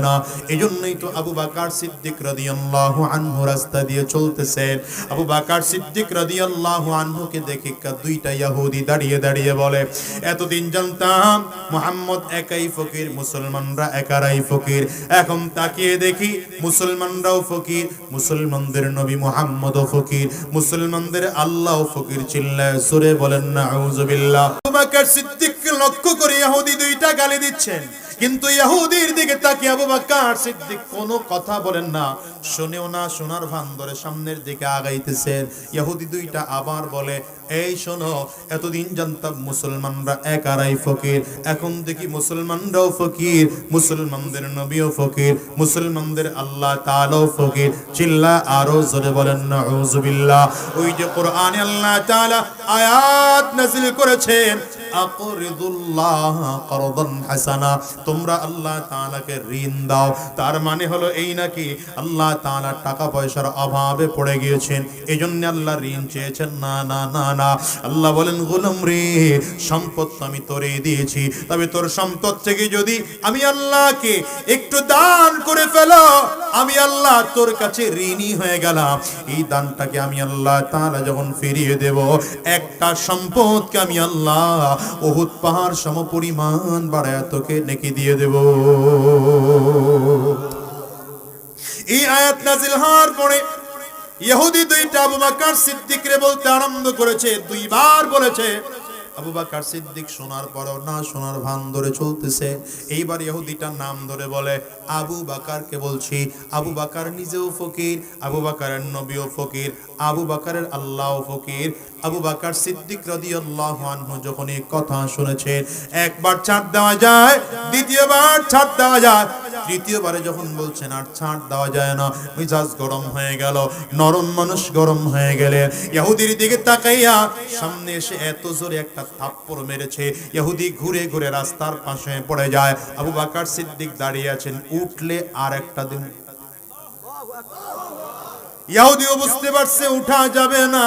না। এজন্যই তো আবু বকর সিদ্দিক রাদিয়াল্লাহু আনহু রাস্তা দিয়ে চলতেছেন। আবু বকর সিদ্দিক রাদিয়াল্লাহু আনহুকে দেখে দুইটা ইহুদি দাঁড়িয়ে দাঁড়িয়ে বলে, এতদিন জানতাম মুহাম্মদ একাই ফকির, মুসলমানরা একারাই ফকির। এখন তাকিয়ে দেখি মুসলমানরাও ফকির, মুসলমানদের নবী মুহাম্মদও ফকির, মুসলমানদের আল্লাহও ফকির। চিল্লায় সূরে বলেন নাউযুবিল্লাহ। আবু বকর সিদ্দিককে লক্ষ্য করে ইহুদি দুইটা গালি দিচ্ছেন, কিন্তু ইহুদির দিকে তাকিয়ে আবু বকর সিদ্দিক কোনো কথা বলেন না, শুনেও না, শোনার ভান ধরে সামনের দিকে আগাইতেছেন। ইহুদি দুইটা আবার বলে, এই শোনো, এতদিন জানতাম মুসলমানরা একারাই ফকির, এখন দেখি মুসলমানরাও ফকির, মুসলমানদের নবীও ফকির, মুসলমানদের আল্লাহ তাআলাও ফকির। চিল্লা আরো জোরে বলেন নাউযুবিল্লাহ। ওই যে কোরআনে আল্লাহ তাআলা আয়াত নাযিল করেছেন, আকরিদুল্লাহ করদান হাসানা, তোমরা আল্লাহ তাআলাকে ঋণ দাও। তার মানে হলো এই নাকি আল্লাহ তাআলা টাকা পয়সার অভাবে পড়ে গিয়েছেন, এজন্য আল্লাহ ঋণ চেয়েছেন? না না না না। আল্লাহ বলেন, গোলাম রে, সম্পদ আমি তোরে দিয়েছি, তবে তোর সম্পদ থেকে যদি আমি আল্লাহকে একটু দান করে ফেলো, আমি আল্লাহ তোর কাছে ঋণী হয়ে গেলাম। এই দানটাকে আমি আল্লাহ তাআলা যখন ফিরিয়ে দেব, একটা সম্পদকে আমি আল্লাহ উহুদ পাহাড় সমপরিমাণ বাড়ায় তোকে নেকি দিয়ে দেব। এই আয়াত নাযিল হওয়ার পরে ইহুদি দুইটা আবু বকর সিদ্দিকরে বলতে আরম্ভ করেছে, দুইবার বলেছে। আবু বকর সিদ্দিক শোনার পরও না শোনার ভান ধরে চলতেছে। এইবার ইহুদিটার নাম ধরে বলে, আবু বকরকে বলছি, আবু বকর নিজেও ফকির, আবু বকরের নবীও ফকির, আবু বকরের আল্লাহও ফকির। আবু বকর সিদ্দিক রাদিয়াল্লাহু আনহু যখন এই কথা শুনেছেন, একবার ছাড় দেওয়া যায়, দ্বিতীয়বার ছাড় দেওয়া যায়, তৃতীয়বারে যখন বলছেন আর ছাড় দেওয়া যায় না, মেজাজ গরম হয়ে গেল। নরম মানুষ গরম হয়ে গেলে ইহুদির দিকে তাকাইয়া সামনে এসে এত জোরে একটা থাপ্পড় মেরেছে, ইহুদি ঘুরে ঘুরে রাস্তার পাশে পড়ে যায়। আবু বকর সিদ্দিক দাঁড়িয়ে আছেন, উঠলে আর একটা দিন। ইহুদিও বুঝতে পারছে উঠা যাবে না,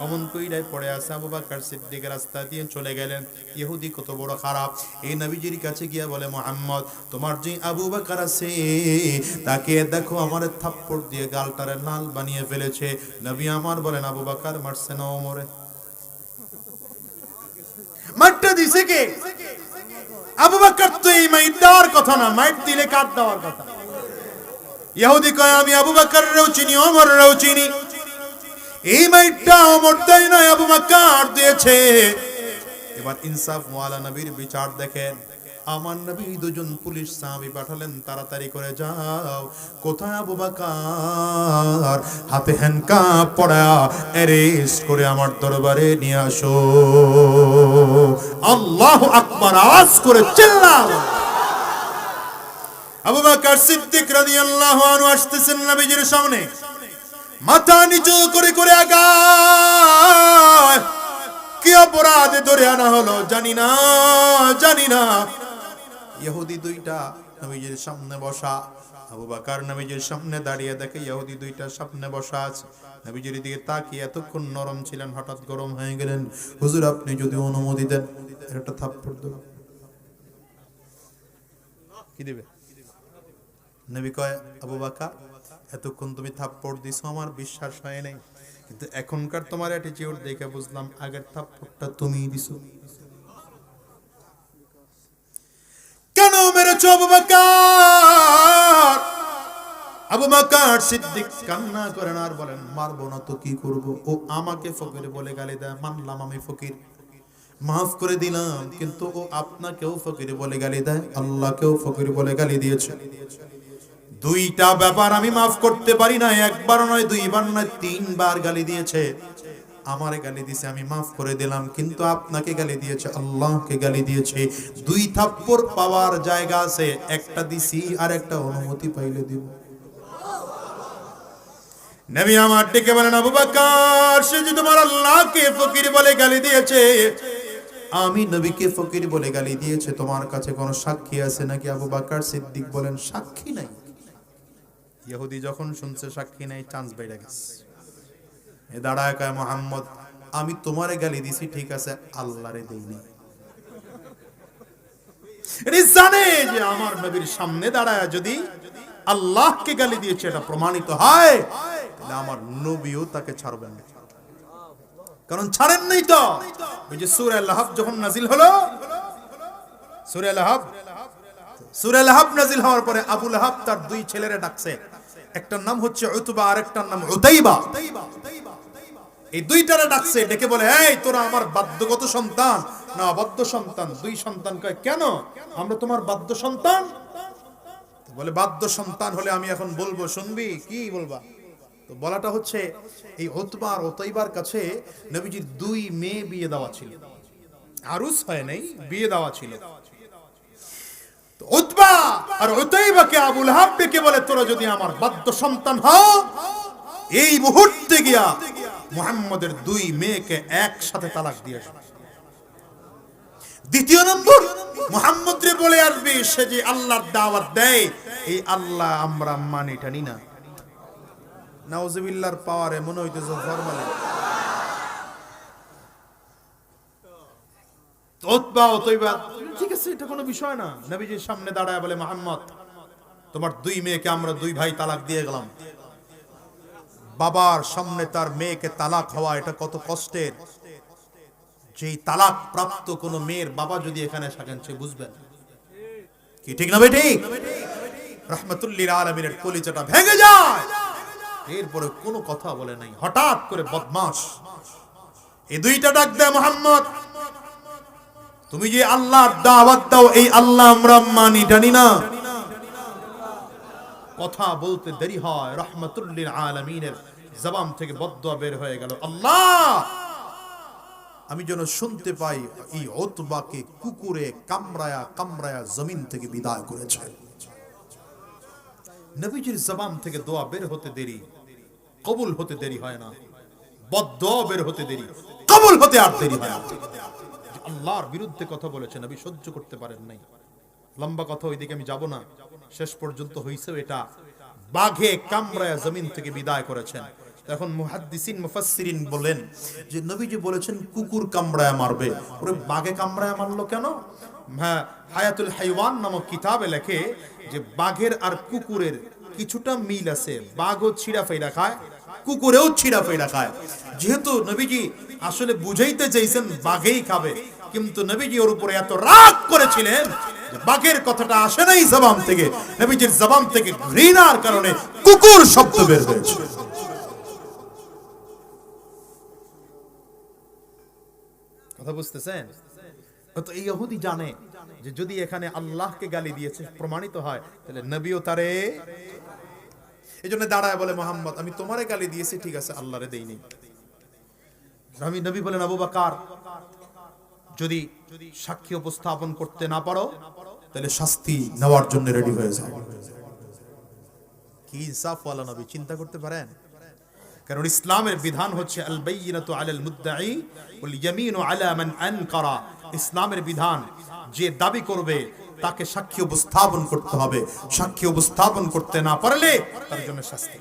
অমন কইরাই পড়ে আছে। আবু বকর সিদ্দিক রাস্তা দিয়ে চলে গেলেন। ইহুদি কত বড় খারাপ, এই নবীজির কাছে গিয়া বলে, মুহাম্মদ, তোমার যে আবু বকর আছে তাকে দেখো, আমার থাপ্পড় দিয়ে গালটারে লাল বানিয়ে ফেলেছে। নবী আমার বলেন, আবু বকর মারছে না ওমরে? মারটা দিছে কে? আবু বকর তো এই মাইর দেওয়ার কথা না, মাইর দিলে কাট দেওয়ার কথা। ইহুদি কয়, আমি আবু বকরেরও চিনি, ওমরেরও চিনি, এই মাইরটা ওমর দেয় না, আবু বকর দিয়েছে। এবার ইনসাফ ওয়ালা নবীর বিচার দেখেন। আমার নবী দুজন পুলিশ সাহাবী পাঠালেন, তাড়াতাড়ি করে যাও, কোথায় আবু বকর, হাতে হ্যান্ডকাপ পড়া অ্যারেস্ট করে আমার দরবারে নিয়ে আসো। আল্লাহু আকবার, আওয়াজ করে চিল্লাও। আবু বকর সিদ্দিক রাদিয়াল্লাহু আনহু আসতেছেন নবীজির সামনে, মাথা নিচু করে করে আগায়। কি অপরাধে ধরে আনা হলো জানি না, জানি না। ইহুদি দুইটা নবীজির সামনে বসা, আবু বকর নবীজির সামনে দাঁড়িয়ে দেখে ইহুদি দুইটা সামনে বসা আছে। নবীজির দিকে তাকিয়ে এতক্ষণ নরম ছিলেন, হঠাৎ গরম হয়ে গেলেন। হুজুর, আপনি যদি অনুমতি দেন একটা থাপ্পড় দেব। কি দিবে? নবী কয়, আবু বকর, এতক্ষণ তুমি থাপ্পড় দিছো, আমার বিশ্বাস হয় নাই, কিন্তু এখনকার তোমার অ্যাটিটিউড দেখে বুঝলাম আগের থাপ্পড়টা তুমিই দিছো। কেন মেরেছো আবু বকর? আবু বকর সিদ্দিক কান্না করেন আর বলেন, মারবো না তো কি করব, ও আমাকে ফকির বলে গালি দেয়, মানলাম আমি ফকির, মাফ করে দিলাম, কিন্তু ও আপনাকেও ফকির বলে গালি দেয়, আল্লাহকেও ফকির বলে গালি দিয়েছে। দুইটা ব্যাপার আমি মাফ করতে পারি না, একবার নয়, দুইবার নয়, তিনবার গালি দিয়েছে। আমারে গালি দিয়েছে, আমি মাফ করে দিলাম, কিন্তু আপনাকে গালি দিয়েছে, আল্লাহকে গালি দিয়েছে। দুই থাপ্পড় পাওয়ার জায়গা আছে, একটা দিছি আর একটা অনুমতি পাইলে দিব। নবী আমার ডেকে বলেন, আবু বকর, সে যে তোমার আল্লাহকে ফকির বলে গালি দিয়েছে, আমি নবীকে ফকির বলে গালি দিয়েছে, তোমার কাছে কোনো সাক্ষী আছে নাকি? আবু বকর সিদ্দিক বলেন, সাক্ষী নাই। ইহুদি যখন শুনছে সাক্ষী নাই, চান্স বেড়ে গেছে। এ দাঁড়ায় কয়, মুহাম্মদ, আমি তোমারে গালি দিছি ঠিক আছে, আল্লাহরে দেইনি। এটি জানে যে আমার নবীর সামনে দাঁড়ায় যদি আল্লাহকে গালি দিয়েছে এটা প্রমাণিত হয়, তাহলে আমার নবীও তাকে ছাড়বেন না। কারণ ছাড়েন নাই তো। ওই যে সূরা লাহাব যখন নাজিল হলো, সূরা লাহাব নাজিল হওয়ার পরে আবু লাহাব তার দুই ছেলেরে ডাকছে, একটার নাম হচ্ছে উতবা আর একটার নাম উতাইবা। এই দুইটারে ডাকছে, ডেকে বলে, এই তোরা আমার বাধ্যগত সন্তান না অবাধ্য সন্তান? দুই সন্তান কয়, কেন আমরা তোমার বাধ্য সন্তান? বলে, বাধ্য সন্তান হলে আমি এখন বলবো, শুনবি? কি বলবা? তো বলাটা হচ্ছে, এই উতবা আর উতাইবার কাছে নবীজির দুই মেয়ে বিয়ে দেওয়া ছিল, আরুস হয় নাই, বিয়ে দেওয়া ছিল। তো উতবা আর উতাইবাকে আবু লাহাব ডেকে বলে, তোরা যদি আমার বাধ্য সন্তান হও, এই মুহূর্তে গিয়া মুহাম্মদের দুই মেয়েকে একসাথে তালাক দিয়ে আসবে। দ্বিতীয় নম্বর, মুহাম্মদ রে বলে আসবে, সে যে আল্লাহর দাওয়াত দেয়, এই আল্লাহ আমরা মানি টানি না। নাউজুবিল্লাহর পাওয়ারে মনে হইতেছে ফরমালিন। উতবা উতাইবা ঠিক আছে, এটা কোনো বিষয় না। নবীজির সামনে দাঁড়ায় বলে, মুহাম্মদ তোমার দুই মেয়েকে আমরা দুই ভাই তালাক দিয়ে গেলাম। বাবার সামনে তার মেয়েকে তালাক হওয়া এটা কত কষ্টের। যেই তালাক প্রাপ্ত কোন মেয়ের বাবা যদি এখানে থাকেন, সে বুঝবেন কি ঠিক না বেটি? রাহমাতুল্লিল আলামিনের কলিজাটা ভেঙে যায়। এরপরে কোনো কথা বলে নাই। হঠাৎ করে বদমাশ এই দুইটা ডাক দেয়, মুহাম্মদ তুমি যে আল্লাহর দাওয়াত দাও, এই আল্লাহ আমরা মানি জানি না। কথা বলতে দেরি হয়, রাহমাতুল্লিল আলামিনের জবান থেকে বদদুয়া বের হয়ে গেল, আল্লাহ আমি যেন শুনতে পাই এই উতবাকে কুকুরে কামড়ায়া কামড়ায়া জমিন থেকে বিদায় করেছে। নবীজির জবান থেকে দোয়া বের হতে দেরি, কবুল হতে দেরি হয় না। বদদুয়া বের হতে দেরি, কবুল হতে আর দেরি হয় না। আল্লাহর বিরুদ্ধে কথা বলেছে, নবী সহ্য করতে পারেন নাই। লম্বা কথা, ওইদিকে আমি যাব না। শেষ পর্যন্ত হইছে এটা, বাঘে কামড়ায়া জমিন থেকে বিদায় করেছেন। এখন মুহাদ্দিসিন মুফাসসিরিন বলেন যে নবীজি বলেছেন কুকুর কামড়ায়া মারবে, ওরে বাঘে কামড়ায়া মারলো কেন? হ্যাঁ, হায়াতুল হাইওয়ান নামক কিতাবে লেখে যে বাঘের আর কুকুরের কিছুটা মিল আছে। বাঘও ছিঁড়া ফাইড়া খায়, কুকুরেও ছিঁড়া ফাইড়া খায়। যেহেতু নবীজি আসলে বুঝাইতে চাইছেন বাঘেই খাবে, কিন্তু নবীজি ওর উপরে এত রাগ করেছিলেন যে বাঘের কথাটা আসে নাই জবান থেকে, নবীজির জবান থেকে ঘৃণার কারণে কুকুর শব্দ বের হয়েছে। কথা বুঝতেছেন? তো এই ইহুদি জানে যে যদি এখানে আল্লাহকে গালি দিয়েছে প্রমাণিত হয়, তাহলে নবীও তারে, এইজন্য দাঁড়ায় বলে, মুহাম্মদ আমি তোমারে গালি দিয়েছি, ঠিক আছে, আল্লাহরে দেইনি। আমি নবী বলেন, আবু বকর যদি সাক্ষী উপস্থাপন করতে না পারো, তাহলে শাস্তি নেওয়ার জন্য রেডি হয়ে যাও। কি ইনসাফ ওয়ালা নবী, চিন্তা করতে পারেন? কারণ ইসলামের বিধান হচ্ছে আল বাইয়িনাতু আলাল মুদ্দাঈ ওয়াল ইয়ামিনু আলা মান আনকারা। ইসলামের বিধান, যে দাবি করবে তাকে সাক্ষী উপস্থাপন করতে হবে। সাক্ষী উপস্থাপন করতে না পারলে তার জন্য শাস্তি।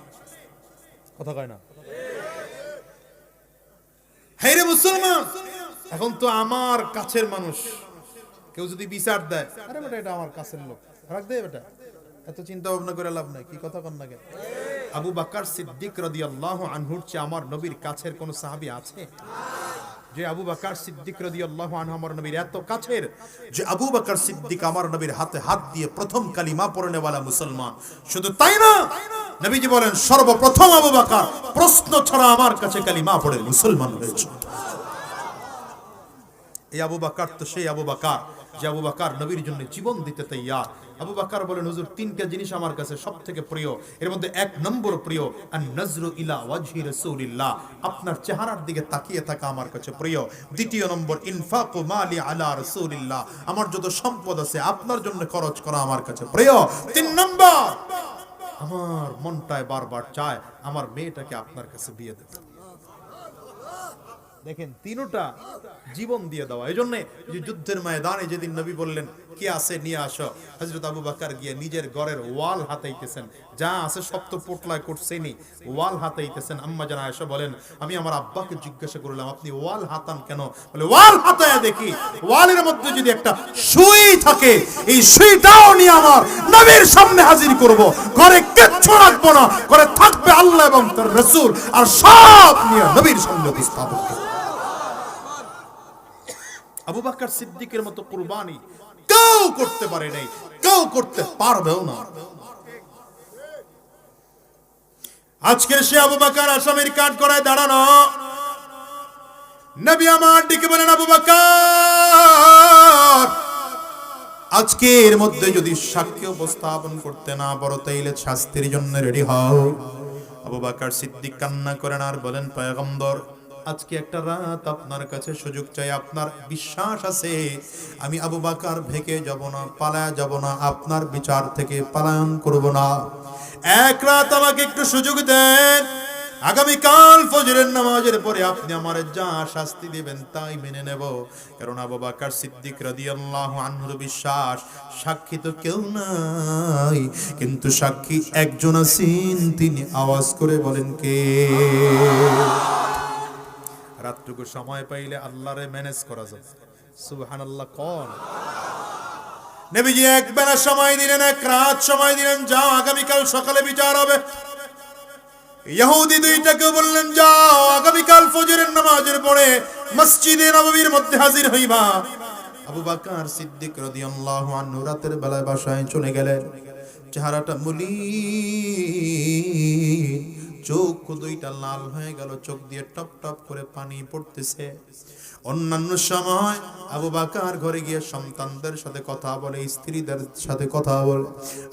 কথা কয় না? হে রে মুসলমান, এখন তো আমার কাছের মানুষ, কেউ যদি বিচার দেয়, আরে বেটা এটা আমার কাছের লোক, রাখ দে বেটা, এত চিন্তা ভাবনা করে লাভ নাই। কি কথা কন না কেন? আবু বকর সিদ্দিক রাদিয়াল্লাহু আনহুর চেয়ে আমার নবীর কাছের কোন সাহাবী আছে? যে আবু বকর সিদ্দিক রাদিয়াল্লাহু আনহু আমার নবীর এত কাছের, যে আবু বকর সিদ্দিক আমার নবীর হাতে হাত দিয়ে প্রথম কালিমা পড়নে ওয়ালা মুসলমান। শুধু তাই না, নবীজি বলেন সর্বপ্রথম আবু বকর প্রশ্ন ছাড়া আমার কাছে কালিমা পড়ে মুসলমান হয়েছে। এই আবু বকর তো সেই আবু বকর যে আবু বকর নবীর জন্য জীবন দিতে তৈয়ার। আবু বকর বলেন, হুজুর তিনটা জিনিস আমার কাছে সবথেকে প্রিয়, এর মধ্যে এক নম্বর প্রিয় আন নজরু ইলা ওয়াজহি রাসূলিল্লাহ, আপনার চেহারার দিকে তাকিয়ে থাকা আমার কাছে প্রিয়। দ্বিতীয় নম্বর ইনফাকু মালি আলা রাসূলিল্লাহ, আমার যত সম্পদ আছে আপনার জন্য খরচ করা আমার কাছে প্রিয়। তিন নম্বর, আমার মনটায় বারবার চায় আমার মেয়েটাকে আপনার কাছে বিয়ে দিতে। দেখেন তিনটা জীবন দিয়ে দেওয়া। এই জন্য যুদ্ধের ময়দানে যেদিন নবী বললেন কি আছে নিয়ে আসো, হযরত আবু বকর গিয়ে নিজের ঘরের ওয়াল হাতাইতেছেন, যা আছে সব তো পোটলা করছেনই, ওয়াল হাতাইতেছেন। আম্মা জান আয়েশা বলেন আমি আমার আব্বাকে জিজ্ঞাসা করলাম আপনি ওয়াল হাতান কেন? বলে ওয়াল হাতায়া দেখি ওয়ালের মধ্যে যদি একটা সুই থাকে, এই সুইটাও নিয়ে আমার নবীর সামনে হাজির করব, ঘরে কিচ্ছু রাখবো না, ঘরে থাকবে আল্লাহ এবং তার রাসূল, আর সব নিয়ে নবীর সামনে উপস্থাপন করব। আবু বকর সিদ্দিকের মতো কুরবানি কেউ করতে পারে নাই, কেউ করতে পারবেও না। আজকে সে আবু বকর আসামির কাঠ করায় দাঁড়ানো। নবী আমার ডেকে বলেন আবু বকর আজকের মধ্যে যদি সাক্ষ্য উপস্থাপন করতে না পারো তাইলে শাস্তির জন্য রেডি হও। আবু বকর সিদ্দিক কান্না করেন আর বলেন পয়গম্বর আজকে একটা রাত আপনার কাছে সুযোগ চাই, আপনার বিশ্বাস আছে আমি আবু বকর ভেগে যাব না, পালায়া যাব না, আপনার বিচার থেকে পলায়ন করব না, এক রাত আমাকে একটু সুযোগ দেন, আগামীকাল ফজরের নামাজের পরে আপনি আমার যা শাস্তি দিবেন তাই মেনে নেব। কারণ আবু বকর সিদ্দিক রাদিয়াল্লাহু আনহুর বিশ্বাস সাক্ষী তো কেউ নাই, কিন্তু সাক্ষী একজন আছেন, তিনি আওয়াজ করে বলেন কে? রাতটুকু সময় পাইলে আল্লাহরে ম্যানেজ করা যায়। সুবহানাল্লাহ কোন নবীজি এক বেলা সময় দিলেন, এক রাত সময় দিলেন, যাও আগামীকাল সকালে বিচার হবে। ইহুদি দুইটাকে বললেন যাও আগামীকাল ফজরের নামাজের পরে মসজিদে নববীর মধ্যে হাজির হইবা। আবু বকর সিদ্দিক রাদিয়াল্লাহু আনহু রাতের বেলায় বাসায় চলে গেলেন। চেহারাটা মলিন, চোখ দুইটা লাল হয়ে গেল, চোখ দিয়ে টপ টপ করে পানি পড়তেছে। অন্যান্য সময় আবু বকর ঘরে গিয়ে সন্তানদের সাথে কথা বলে, স্ত্রীদের সাথে কথা বলে,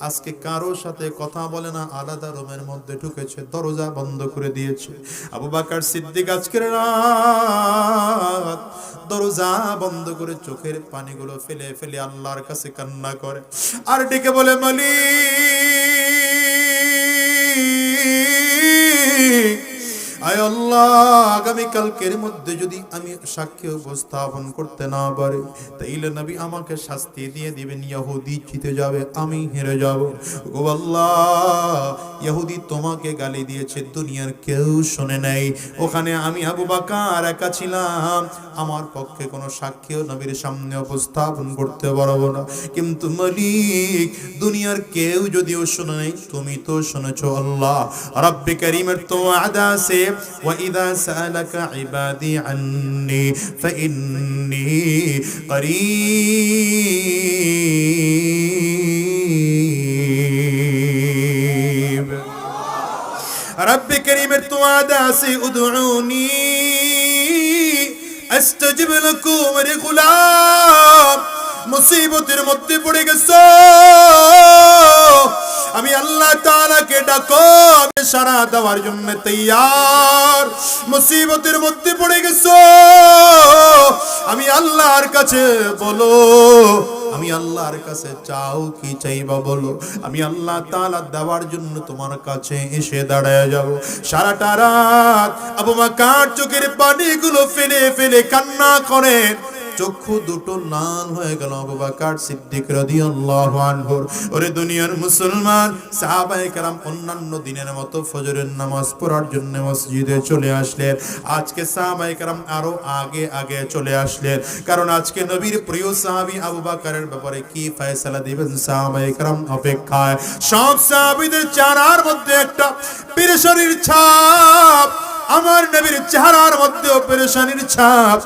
আজকে কারো সাথে কথা বলে না, আলাদা রুমের মধ্যে ঢুকেছে, দরজা বন্ধ করে দিয়েছে। আবু বকর সিদ্দিক আজকের রাত দরজা বন্ধ করে চোখের পানিগুলো ফেলে ফেলে আল্লাহর কাছে কান্না করে আর ডেকে বলে মালিক আয় আল্লাহ আগামীকালকের মধ্যে যদি আমি সাক্ষ্য উপস্থাপন করতে না পারি তাইলে নবী আমাকে শাস্তি দিয়ে দিবেন, ইহুদি জিতে যাবে, আমি হেরে যাব। ও আল্লাহ ইহুদি তোমাকে গালি দিয়েছে, দুনিয়ার কেউ শুনে নাই, ওখানে আমি আবু বকর একা ছিলাম, আমার পক্ষে কোনো সাক্ষ্য নবীর সামনে উপস্থাপন করতে পারবো না, কিন্তু মালিক দুনিয়ার কেউ যদিও শুনে নাই তুমি তো শুনেছো। আল্লাহ রব্বে কারীমের তো ওয়াদা আছে وإذا سألك عبادي عني فإني قريب رب كريم ارتواد سي ادعوني استجب لكم मेरे गुलाम মুসিবতের মধ্যে পড়ে গেছো, আমি আল্লাহ তাআলাকে ডাকো, আমি সাড়া দেওয়ার জন্য তৈয়ার। মুসিবতের মধ্যে পড়ে গেছো, আমি আল্লাহর কাছে বলো, আমি আল্লাহর কাছে চাও, কি চাইবা বলো, আমি আল্লাহ তাআলা দেওয়ার জন্য তোমার কাছে এসে দাঁড়ায় যাব। সারাটা রাত আবু বকর চোখের পানিগুলো ফেলে ফেলে কান্না করেন, চক্ষু দুটো লাল হয়ে গেল আবু বকর সিদ্দিক রাদিয়াল্লাহু আনহু। ওরে দুনিয়ার মুসলমান, সাহাবায়ে কেরাম অন্যান্য দিনের মতো ফজরের নামাজ পড়ার জন্য মসজিদে চলে আসলেন। আজকে সাহাবায়ে কেরাম আরো আগে আগে চলে আসলেন, কারণ আজকে নবীর প্রিয় সাহাবী আবু বকরের ব্যাপারে কি ফয়সালা দিবেন সাহাবায়ে কেরাম অপেক্ষায়। সব সাহাবীদের চেহারার মধ্যে একটা পেরেশানির ছাপ, আমার নবীর চেহারার মধ্যেও পেরেশানির ছাপ।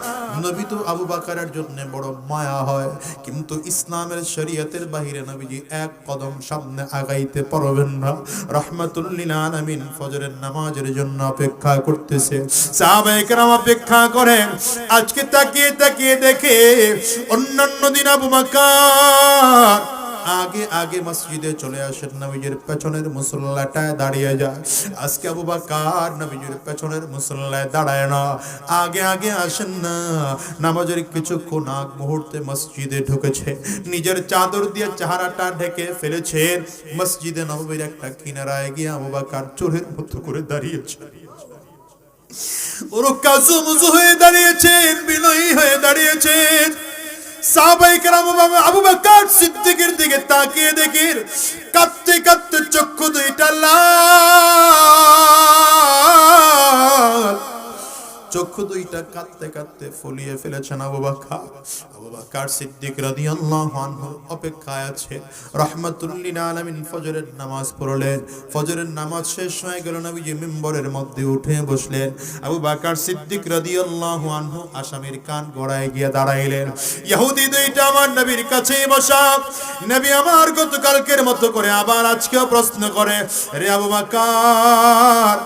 নবী তো আবু বকরের জন্য বড় মায়া হয়, কিন্তু ইসলামের শরীয়তের বাহিরে নবীজি এক কদম সামনে আগাইতে পারবেন না। রাহমাতুল লিল আলামিন ফজরের নামাজের জন্য অপেক্ষা করতেছে, সাহাবায়ে কেরাম অপেক্ষা করেন। আজকে তাকিয়ে তাকিয়ে দেখে অন্যান্য দিন আবু বকর আগে আগে মসজিদে চলে আসেন, নবীজির পেছনের মুসল্লাটায় দাঁড়িয়ে যায়। আজকে আবু বকর নবীজির পেছনের মুসল্লায় দাঁড়ায় না, আগে আগে আসেন না, নামাজের কিছুক্ষণ আগ মুহূর্তে মসজিদে ঢুকেছে, নিজের চাদর দিয়ে চেহারাটা ঢেকে ফেলেছে, মসজিদে নববীর একটা কিনারায় গিয়ে আবু বকর চোরের মতো করে দাঁড়িয়েছে। বড় কাজুমুজু হয়ে দাঁড়িয়েছেন, বিনয়ী হয়ে দাঁড়িয়েছেন। সাহাবায়ে কেরাম আবু বকর সিদ্দিকের দিকে তাকিয়ে দেখেন কাঁদতে কাঁদতে চক্ষু দুইটা লাল, চক্ষু দুইটা কাঁদতে কাঁদতে ফুলিয়ে ফেলেছেন আবু বকর সিদ্দিক রাদিয়াল্লাহু আনহু অপেক্ষায় আছে। রাহমাতুল লিল আলামিন ফজরের নামাজ পড়লেন। ফজরের নামাজ শেষ হয়ে গেল, নবীজি মিম্বরের মধ্যে উঠে বসলেন। আবু বকর সিদ্দিক রাদিয়াল্লাহু আনহু আসামির কান গড়ায় গিয়ে দাঁড়াইলেন। ইহুদি দুইটা আমার নবীর কাছেই বসা। নবী আমার গতকালকের মতো করে আবার আজকেও প্রশ্ন করে, রে আবু বকর,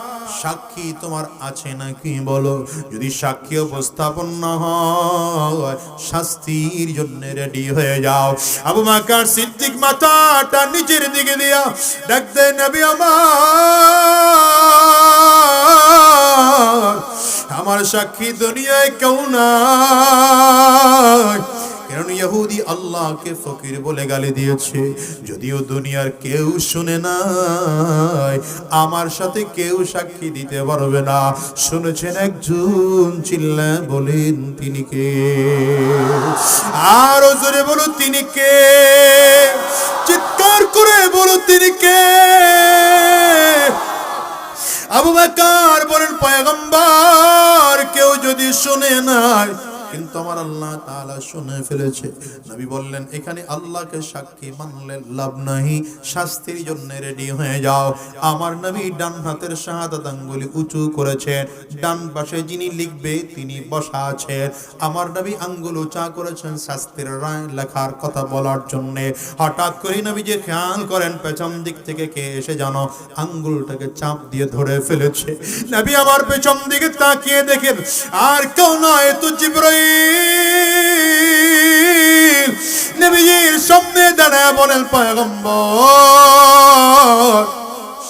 সাক্ষী তোমার আছে নাকি বলো? যদি সাক্ষী উপস্থাপন না হয় শাস্তির জন্য রেডি হয়ে যাও। আবু বকর সিদ্দিক মাথাটা নিচের দিকে দিয়া ডাক দেয়, নবী আমার সাক্ষী দুনিয়ায় কেউ নাই। কারণ ইহুদি আল্লাহকে ফকির বলে গালি দিয়েছে, যদিও দুনিয়ার কেউ শুনে নাই, আমার সাথে কেউ সাক্ষী দিতে পারবে না। শুনেছেন একজন, চিল্লায় বলেন তিনি কে? আর জোরে বলো তিনি কে? চিৎকার করে বলো তিনি কে? আবু বকর বলেন, পয়গম্বর কেউ যদি শুনে নাই, কিন্তু আমার আল্লাহ তাআলা শুনে ফেলেছে। নবী বললেন, এখানে আল্লাহকে সাক্ষী মানলে লাভ নাই, শাস্তির জন্য রেডি হয়ে যাও। আমার নবী ডান হাতের শাহাদাত আঙ্গুলি উঁচু করেছেন, ডান পাশে যিনি লিখবে তিনি বসা আছেন। আমার নবী আঙ্গুল উঁচা করেছেন শাস্তির রায় লেখার কথা বলার জন্য। হঠাৎ করে নবী যে খেয়াল করেন পেছন দিক থেকে কে এসে জানো আঙ্গুলটাকে চাপ দিয়ে ধরে ফেলেছে। নবী আমার পেছন দিকে তাকিয়ে দেখেন, আর কেউ নয়, তো জিবরাইল। নবীর সামনে দাঁড়ায় বলেন, পয়গম্বর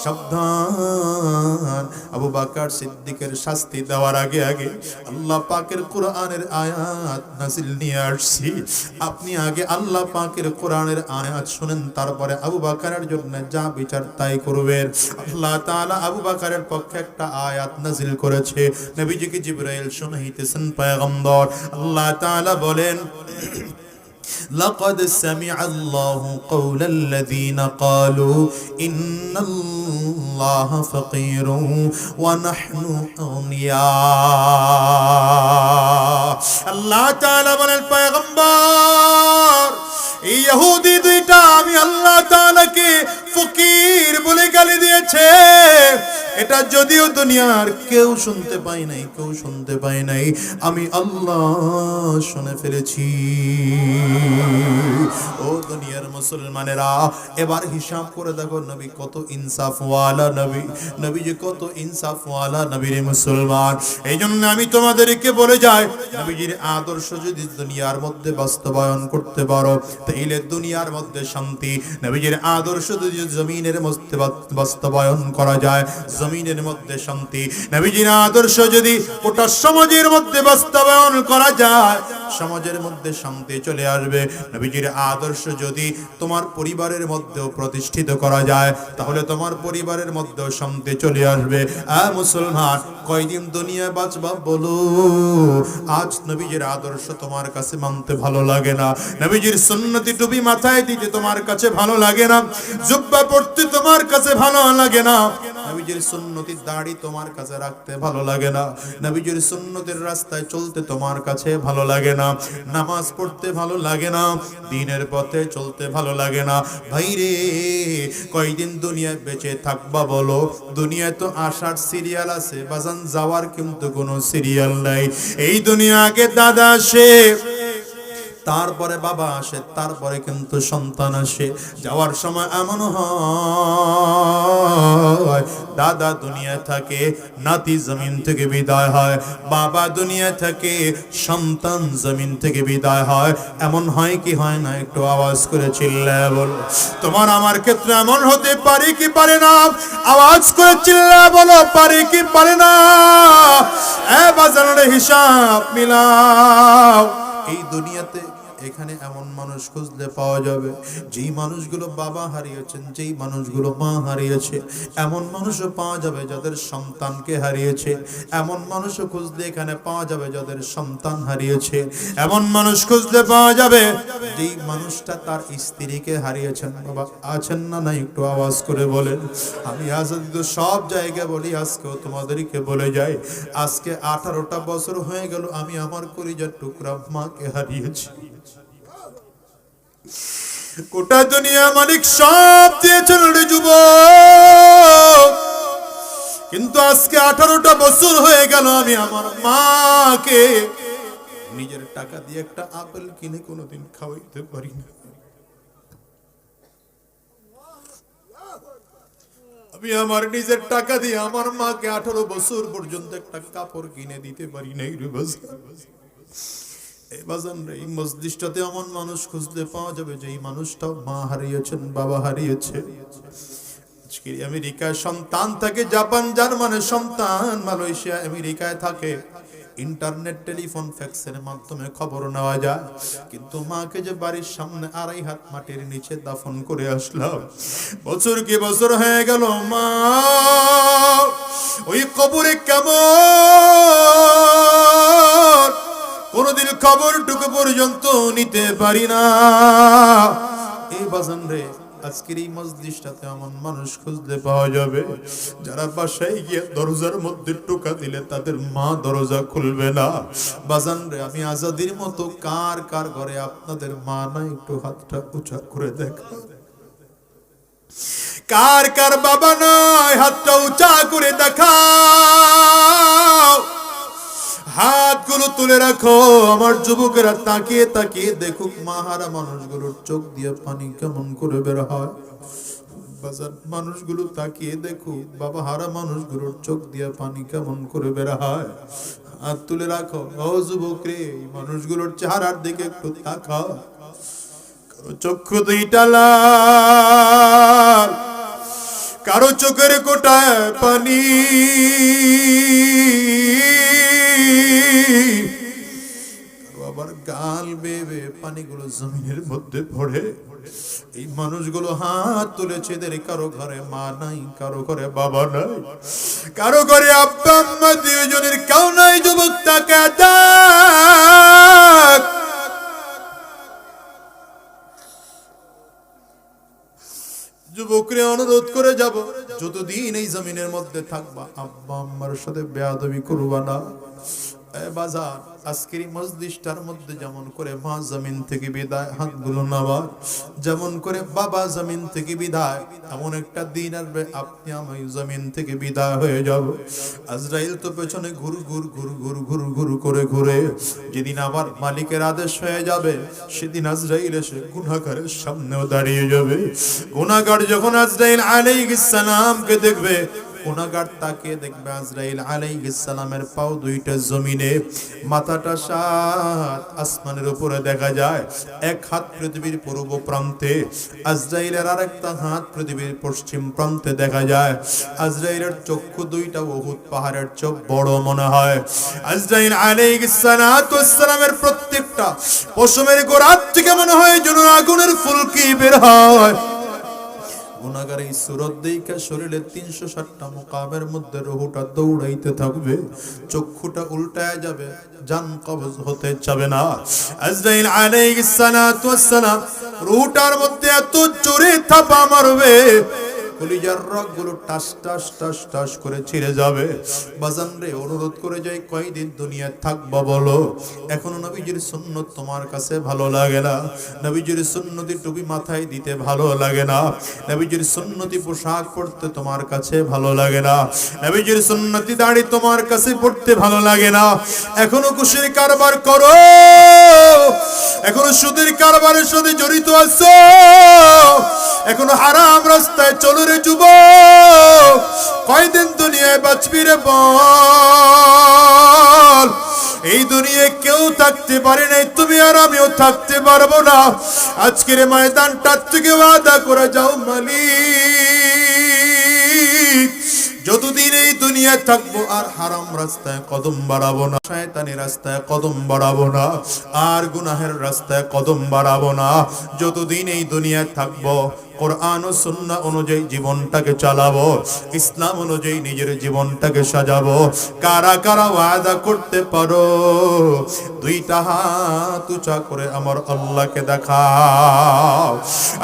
সাবধান। আবু বকর সিদ্দিকের শাস্তি দেওয়ার আগে আগে আল্লাহ পাকের কোরআনের আয়াত নাযিল নিয়ে আসছি। আপনি আগে আল্লাহ পাকের কোরআনের আয়াত শুনেন, তারপরে আবু বকরের জন্য যা বিচার তাই করবেন। আল্লাহ তাআলা আবু বকরের পক্ষে একটা আয়াত নাযিল করেছে। নবীজিকে জিবরাইল শুনাইতেছেন, পয়গম্বর আল্লাহ তাআলা বলেন, لقد سمع الله قول الذين قالوا إن الله فقير ونحن أغنياء। আল্লাহ তাআলা বলেন, পয়গম্বর এই ইহুদি দুইটা আমি আল্লাহ তাআলাকে ফকির বলে গালি দিয়েছে। এটা যদিও দুনিয়ার কেউ শুনতে পায় নাই, কেউ শুনতে পায় নাই, আমি আল্লাহ শুনে ফেলেছি। ও দুনিয়ার মুসলমানেরা, এবার হিসাব করে দেখো নবী কত ইনসাফওয়ালা নবী, নবী যে কত ইনসাফওয়ালা নবী রে মুসলমান। এই জন্য আমি তোমাদেরকে বলে যাই, নবীজির আদর্শ যদি দুনিয়ার মধ্যে বাস্তবায়ন করতে পারো তাহলে দুনিয়ার মধ্যে শান্তি। নবীজির আদর্শ যদি জমিনের মধ্যে বাস্তবায়ন করা যায়, জমিনের মধ্যে শান্তি। নবীজির আদর্শ যদি গোটা সমাজের মধ্যে বাস্তবায়ন করা যায়, সমাজের মধ্যে শান্তি চলে আসবে। নবীজির আদর্শ যদি তোমার পরিবারের মধ্যেও প্রতিষ্ঠিত করা যায়, তাহলে তোমার পরিবারের মধ্যেও শান্তি চলে আসবে। মুসলমান, কয়দিন দুনিয়ায় বাঁচবা বলো? আজ নবীজির আদর্শ তোমার কাছে মানতে ভালো লাগে না, নবীজির সুন্নতি টুপি মাথায় দিতে তোমার কাছে ভালো লাগে না, জুব্বা পড়তে তোমার কাছে ভালো লাগে না, নবীজির সুন্নতি দাড়ি তোমার কাছে রাখতে ভালো লাগে না, নবীজির সুন্নতের রাস্তায় চলতে তোমার কাছে ভালো লাগে না, নামাজ পড়তে ভালো লাগে না, দ্বীনের পথে চলতে ভালো লাগে না। ভাইরে, কয়দিন দুনিয়ায় বেঁচে থাকবা বলো? দুনিয়ায় তো আসার সিরিয়াল আছে বাজান, যাওয়ার কিন্তু কোনো সিরিয়াল নাই। এই দুনিয়া আগে দাদা আসে, তারপরে বাবা আসে, তারপরে কিন্তু সন্তান আসে। যাওয়ার সময় এমন হয় দাদা দুনিয়ায় থাকে, নাতি জমিন থেকে বিদায় হয়, বাবা দুনিয়ায় থাকে, সন্তান জমিন থেকে বিদায় হয়। এমন হয় কি হয় না? একটু আওয়াজ করে চিল্লায় বলো। তোমার আমার ক্ষেত্রে এমন হতে পারে কি পারে না? আওয়াজ করে চিল্লায় বলো, পারে কি পারে না? বাজারের হিসাব মিলাও। এই দুনিয়াতে এখানে এমন মানুষ খুঁজলে পাওয়া যাবে যেই মানুষগুলো বাবা হারিয়েছেন, যেই মানুষগুলো মা হারিয়েছে। এমন মানুষও পাওয়া যাবে যাদের সন্তানকে হারিয়েছে। এমন মানুষও খুঁজলে এখানে পাওয়া যাবে যাদের সন্তান হারিয়েছে। এমন মানুষ খুঁজলে পাওয়া যাবে যেই মানুষটা তার স্ত্রীকে হারিয়েছেন। বাবা আছেন না? নাই একটু আওয়াজ করে বলেন। আমি আজ তো সব জায়গায় বলি, আজকেও তোমাদেরকে বলে যাই, আজকে 18টা বছর হয়ে গেল আমি আমার কলিজার টুকরা মাকে হারিয়েছি। গোটা দুনিয়া মালিক সব দিয়েছেন রে যুবক, কিন্তু আজকে 18টা বছর হয়ে গেল আমি আমার মাকে নিজের টাকা দিয়ে একটা আপেল কিনে কোনোদিন খাওয়াইতে পারি না। আমি আমার নিজের টাকা দিয়ে আমার মাকে 18 বছর পর্যন্ত একটা কাপড় কিনে দিতে পারি নাই রে বাজান। এই বাজান রে, এই মজলিসটাতে এমন মানুষ খুঁজতে পাওয়া যাবে যে এই মানুষটা মা হারিয়েছেন, বাবা হারিয়েছে। আজকে আমেরিকায় সন্তান থাকে, জাপান জার্মানের সন্তান মালয়েশিয়া আমেরিকায় থাকে। ইন্টারনেট, টেলিফোন, ফ্যাক্সের মাধ্যমে খবর নেওয়া যায়, কিন্তু মাকে যে বাড়ির সামনে 2.5 হাত মাটির নিচে দাফন করে আসলাম, বছর কি বছর হয়ে গেল, মা ওই কবরে কেমন কোনদিন খবরটুকু পর্যন্ত নিতে পারি না। এই বাজান রে, আজকের এই মজলিসটাতে এমন মানুষ খুঁজতে পাওয়া যাবে যারা বাসায় গিয়ে দরজার মধ্যে টোকা দিলে তাদের মা দরজা খুলবে না। বাজান রে, আমি আজাদির মতো কার কার ঘরে আপনাদের মা নাই একটু হাতটা উঁচা করে দেখা। কার কার বাবা নাই হাতটা উঁচা করে দেখাও। হাতগুলো তুলে রাখো। আমার যুবকেরা তাকিয়ে তাকিয়ে দেখুক মাহারা মানুষগুলোর চোখ দিয়ে পানি কেমন করে বের হয়। বাজার মানুষগুলো তাকিয়ে দেখুক বাবা হারা মানুষগুলোর চোখ দিয়ে পানি কেমন করে বের হয়। হাত তুলে রাখো। ও যুবক রে, মানুষগুলোর চেহারার দিকে একটু তাকাও। কারো চক্ষু দুইটা লাল, কারো চোখের কোটায় পানি, আবার গাল বেয়ে পানিগুলো জমিনের মধ্যে পড়ে। এই মানুষগুলো হাত তুলেছে, এদের কারো ঘরে মা নাই, কারো ঘরে বাবা নাই, কারো ঘরে আব্বা আম্মা দুইজনের কেউ নাই। যুবক তাকে দেখ, যুবকরে অনুরোধ করে যাব, যতদিন এই জমিনের মধ্যে থাকবা আব্বা আম্মার সাথে বেয়াদবি করবা না। বাজার আজকের মজলিসটার মধ্যে যেমন করে মা জমিন থেকে বিদায়, হাতগুলো নামা, যেমন করে বাবা জমিন থেকে বিদায়, এমন একটা দিন আসবে আপনি আমি জমিন থেকে বিদায় হয়ে যাব। আজরাইল তো পেছনে ঘুর ঘুর ঘুর ঘুর ঘুর ঘুর করে ঘুরে, যেদিন আবার মালিকের আদেশ হয়ে যাবে সেদিন আজরাইল এসে গুনাহগারের সামনেও দাঁড়িয়ে যাবে। গুনাহগার যখন আজরাইল আলাইহিস সালামকে দেখবে, গুনাহগার তাকিয়ে দেখবে আজরাইল আলাইহিস সালামের পাও দুইটা জমিনে, মাথাটা 7 আসমানের উপরে দেখা যায়। এক হাত পৃথিবীর পূর্ব প্রান্তে, আজরাইলের আরেকটা হাত পৃথিবীর পশ্চিম প্রান্তে দেখা যায়। আজরাইলের চক্ষু দুইটা উহুদ পাহাড়ের চেয়ে বড় মনে হয়। আজরাইল আলাইহিস সালামের প্রত্যেকটা পশমের গোড়া থেকে মনে হয় যেন আগুনের ফুলকি বের হয়। গুনাহগার এই সুরত দেখে শরীরে 360টা মুকামের মধ্যে রুহটা দৌড়াইতে থাকবে, চক্ষুটা উল্টায় যাবে, জান কবজ হতে চাবে না। আজরাইল আলাইহিস সালাম রুহটার মধ্যে এত জোরে থাপা মারবে, কলিজার রগগুলো টাস টাস টাস টাস করে ছিঁড়ে যাবে। বাজান রে, অনুরোধ করে যাই, কয়দিন দুনিয়ায় থাকবা বলো? এখনো নবীজির সুন্নত তোমার কাছে ভালো লাগে না? নবীজির সুন্নতি টুপি মাথায় দিতে ভালো লাগে না? নবীজির সুন্নতি পোশাক পরতে তোমার কাছে ভালো লাগে না? নবীজির সুন্নতি দাড়ি তোমার কাছে পড়তে ভালো লাগে না? এখনো খুশির কারবার করো, এখনো সুদের কারবারের সাথে জড়িত আছো, এখনো হারাম রাস্তায় চলো রে যুবক। কয়দিন দুনিয়ায় বাঁচবি রে বল? এই দুনিয়ায় কেউ থাকতে পারে নাই, তুমি আর আমিও থাকতে পারবো না। আজকের ময়দানটার থেকে ওয়াদা করে যাও, মালিক যতদিন এই দুনিয়া দুনিয়ায় থাকবো আর হারাম রাস্তায় কদম বাড়াবো না, শয়তানি রাস্তায় কদম বাড়াবো না, আর গুনাহের রাস্তায় কদম বাড়াবো না। যতদিন এই দুনিয়ায় থাকবো কোরআন ও সুন্নাহ অনুযায়ী জীবনটাকে চালাবো, ইসলাম অনুযায়ী নিজের জীবনটাকে সাজাবো। কারা কারা ওয়াদা করতে পারো? দুইটা হাত উঁচা করে আমার আল্লাহকে দেখাও,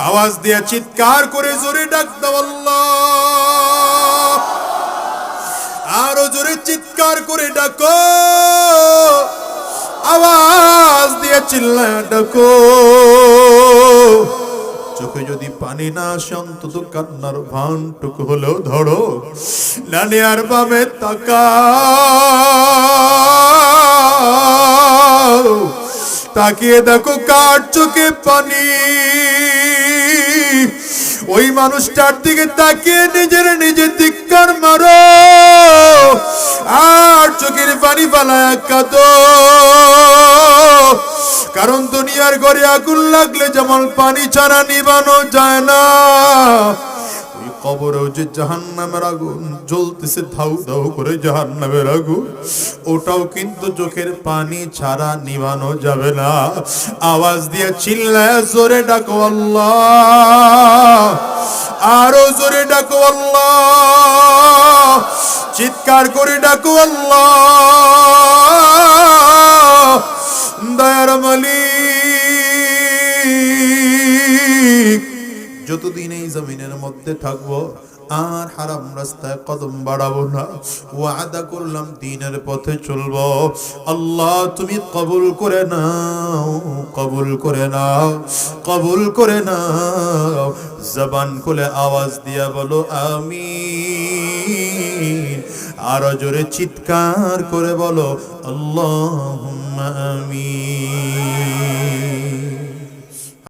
আওয়াজ দিয়ে চিৎকার করে জোরে ডাক দাও আল্লাহ। আরো জোরে চিৎকার করে ডাকো, আওয়াজ দিয়ে চিল্লায় ডাকো। চোখে যদি পানি না আসে অন্তত কান্নার ভানটুকু হলেও ধরো, ডানে আর বামে তাকাও, তাকিয়ে দেখো কার চোখে পানি। ওই মানুষটার দিকে তাকিয়ে নিজের নিজে ধিক্কার মারো, আর চোখের পানি ফালায়া কাঁদো। কারণ দুনিয়ার ঘরে আগুন লাগলে যেমন পানি ছাড়া নিভানো যায় না, ওই কবরেও যে জাহান্নামের আগুন জ্বলতেছে ধাউ ধাউ করে, জাহান্নামের আগুন, ওটাও কিন্তু চোখের পানি ছাড়া নিভানো যাবে না। আওয়াজ দিয়ে চিল্লায় জোরে ডাকো আল্লাহ, আরো জোরে ডাকো আল্লাহ, চিৎকার করে ডাকো আল্লাহ। দয়ার মালিক, যতদিন এই জমিনের মধ্যে থাকবো আর হারাম রাস্তায় কদম বাড়াবো না। ওয়াদা করলাম দ্বীনের পথে চলবো। আল্লাহ তুমি কবুল করে নাও, কবুল করে নাও, কবুল করে নাও। জবান খুলে আওয়াজ দিয়া বলো আমিন, আরো জোরে চিৎকার করে বলো আল্লাহুম্মা আমিন।